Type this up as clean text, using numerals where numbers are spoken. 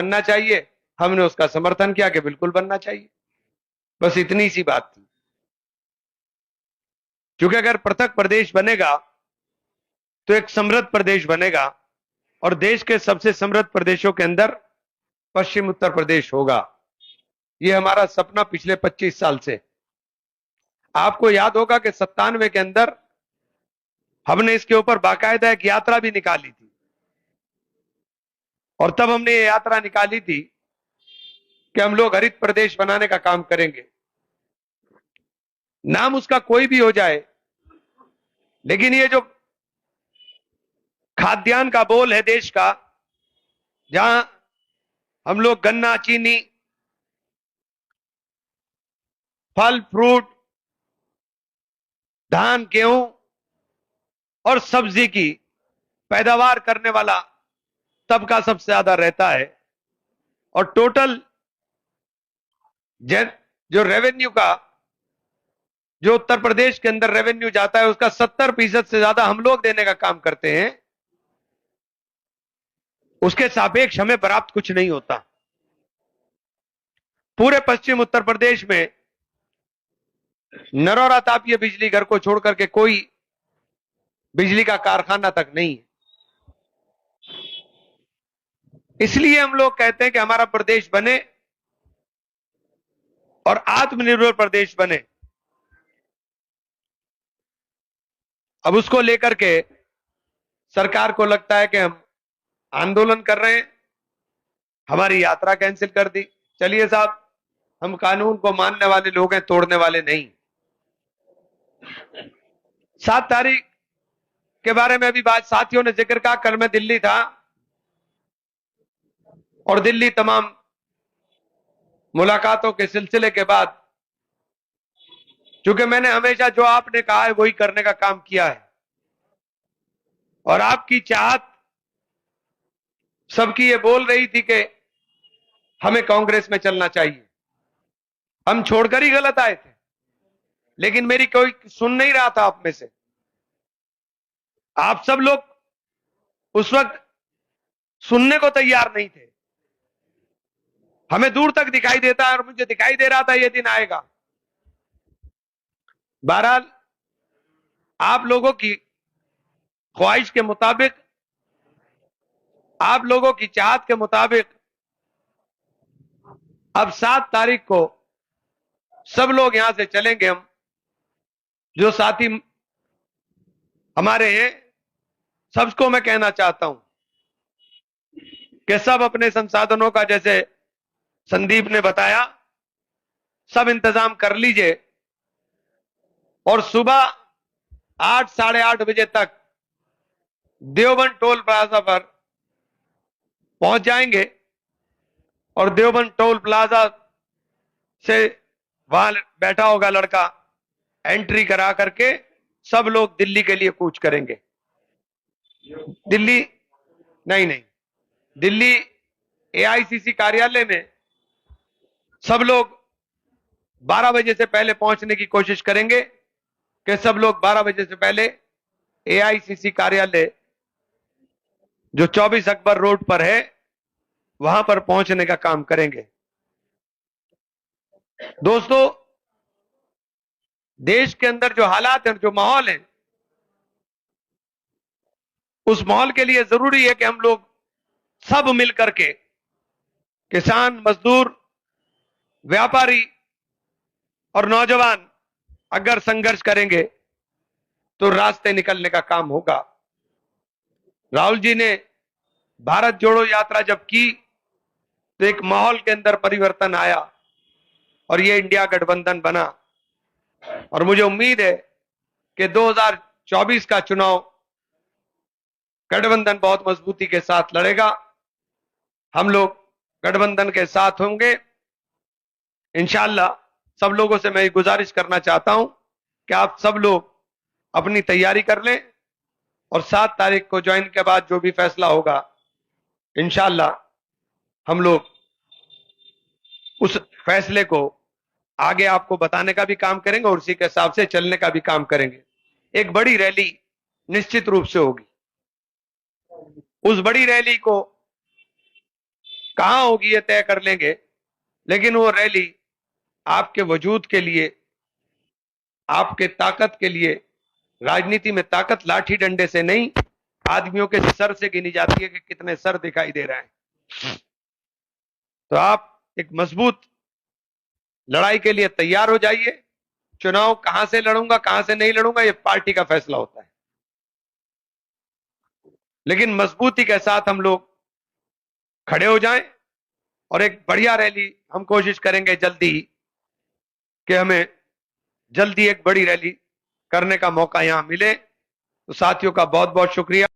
बनना चाहिए। हमने उसका समर्थन किया कि बिल्कुल बनना चाहिए। बस इतनी सी बात थी। क्योंकि अगर पृथक प्रदेश बनेगा तो एक समृद्ध प्रदेश बनेगा, और देश के सबसे समृद्ध प्रदेशों के अंदर पश्चिम उत्तर प्रदेश होगा। यह हमारा सपना पिछले 25 साल से। आपको याद होगा कि 97 के अंदर हमने इसके ऊपर बाकायदा एक यात्रा भी निकाली थी, और तब हमने ये यात्रा निकाली थी कि हम लोग हरित प्रदेश बनाने का काम करेंगे। नाम उसका कोई भी हो जाए, लेकिन ये जो खाद्यान्न का बोल है देश का, जहां हम लोग गन्ना, चीनी, फल फ्रूट, धान, गेहूं और सब्जी की पैदावार करने वाला तबका सबसे ज्यादा रहता है, और टोटल जो रेवेन्यू का, जो उत्तर प्रदेश के अंदर रेवेन्यू जाता है, उसका 70% से ज्यादा हम लोग देने का काम करते हैं। उसके सापेक्ष हमें प्राप्त कुछ नहीं होता। पूरे पश्चिम उत्तर प्रदेश में नरौरा तापीय बिजली घर को छोड़ करके कोई बिजली का कारखाना तक नहीं है। इसलिए हम लोग कहते हैं कि हमारा प्रदेश बने और आत्मनिर्भर प्रदेश बने। अब उसको लेकर के सरकार को लगता है कि हम आंदोलन कर रहे हैं, हमारी यात्रा कैंसिल कर दी। चलिए साहब, हम कानून को मानने वाले लोग हैं, तोड़ने वाले नहीं। 7 तारीख के बारे में अभी बात साथियों ने जिक्र कहा। कल मैं दिल्ली था, और दिल्ली तमाम मुलाकातों के सिलसिले के बाद, क्योंकि मैंने हमेशा जो आपने कहा है वही करने का काम किया है, और आपकी चाहत सबकी ये बोल रही थी कि हमें कांग्रेस में चलना चाहिए। हम छोड़कर ही गलत आए थे, लेकिन मेरी कोई सुन नहीं रहा था आप में से। आप सब लोग उस वक्त सुनने को तैयार नहीं थे। हमें दूर तक दिखाई देता है, और मुझे दिखाई दे रहा था ये दिन आएगा। बहरहाल, आप लोगों की ख्वाहिश के मुताबिक, आप लोगों की चाहत के मुताबिक, अब 7 तारीख को सब लोग यहां से चलेंगे। हम जो साथी हमारे हैं, सबको मैं कहना चाहता हूं कि सब अपने संसाधनों का, जैसे संदीप ने बताया, सब इंतजाम कर लीजिए, और सुबह 8 साढ़े 8 बजे तक देवबंद टोल प्लाजा पर पहुंच जाएंगे, और देवबंद टोल प्लाजा से वहां बैठा होगा लड़का, एंट्री करा करके सब लोग दिल्ली के लिए कूच करेंगे। दिल्ली नहीं, दिल्ली एआईसीसी कार्यालय में सब लोग 12 बजे से पहले पहुंचने की कोशिश करेंगे, कि सब लोग 12 बजे से पहले एआईसीसी कार्यालय जो 24 अकबर रोड पर है, वहां पर पहुंचने का काम करेंगे। दोस्तों, देश के अंदर जो हालात हैं, जो माहौल है, उस माहौल के लिए जरूरी है कि हम लोग सब मिलकर के, किसान, मजदूर, व्यापारी और नौजवान, अगर संघर्ष करेंगे तो रास्ते निकलने का काम होगा। राहुल जी ने भारत जोड़ो यात्रा जब की, तो एक माहौल के अंदर परिवर्तन आया, और ये इंडिया गठबंधन बना। और मुझे उम्मीद है कि 2024 का चुनाव गठबंधन बहुत मजबूती के साथ लड़ेगा। हम लोग गठबंधन के साथ होंगे इंशाअल्लाह। सब लोगों से मैं गुजारिश करना चाहता हूं कि आप सब लोग अपनी तैयारी कर लें, और 7 तारीख को ज्वाइन के बाद जो भी फैसला होगा, इंशाअल्लाह हम लोग उस फैसले को आगे आपको बताने का भी काम करेंगे, और उसी के हिसाब से चलने का भी काम करेंगे। एक बड़ी रैली निश्चित रूप से होगी। उस बड़ी रैली को कहां होगी ये तय कर लेंगे, लेकिन वो रैली आपके वजूद के लिए, आपके ताकत के लिए, राजनीति में ताकत लाठी डंडे से नहीं, आदमियों के सर से गिनी जाती है कि कितने सर दिखाई दे रहे हैं। तो आप एक मजबूत लड़ाई के लिए तैयार हो जाइए। चुनाव कहां से लड़ूंगा कहां से नहीं लड़ूंगा ये पार्टी का फैसला होता है, लेकिन मजबूती के साथ हम लोग खड़े हो जाएं और एक बढ़िया रैली हम कोशिश करेंगे जल्दी कि हमें जल्दी एक बड़ी रैली करने का मौका यहां मिले। तो साथियों का बहुत बहुत शुक्रिया।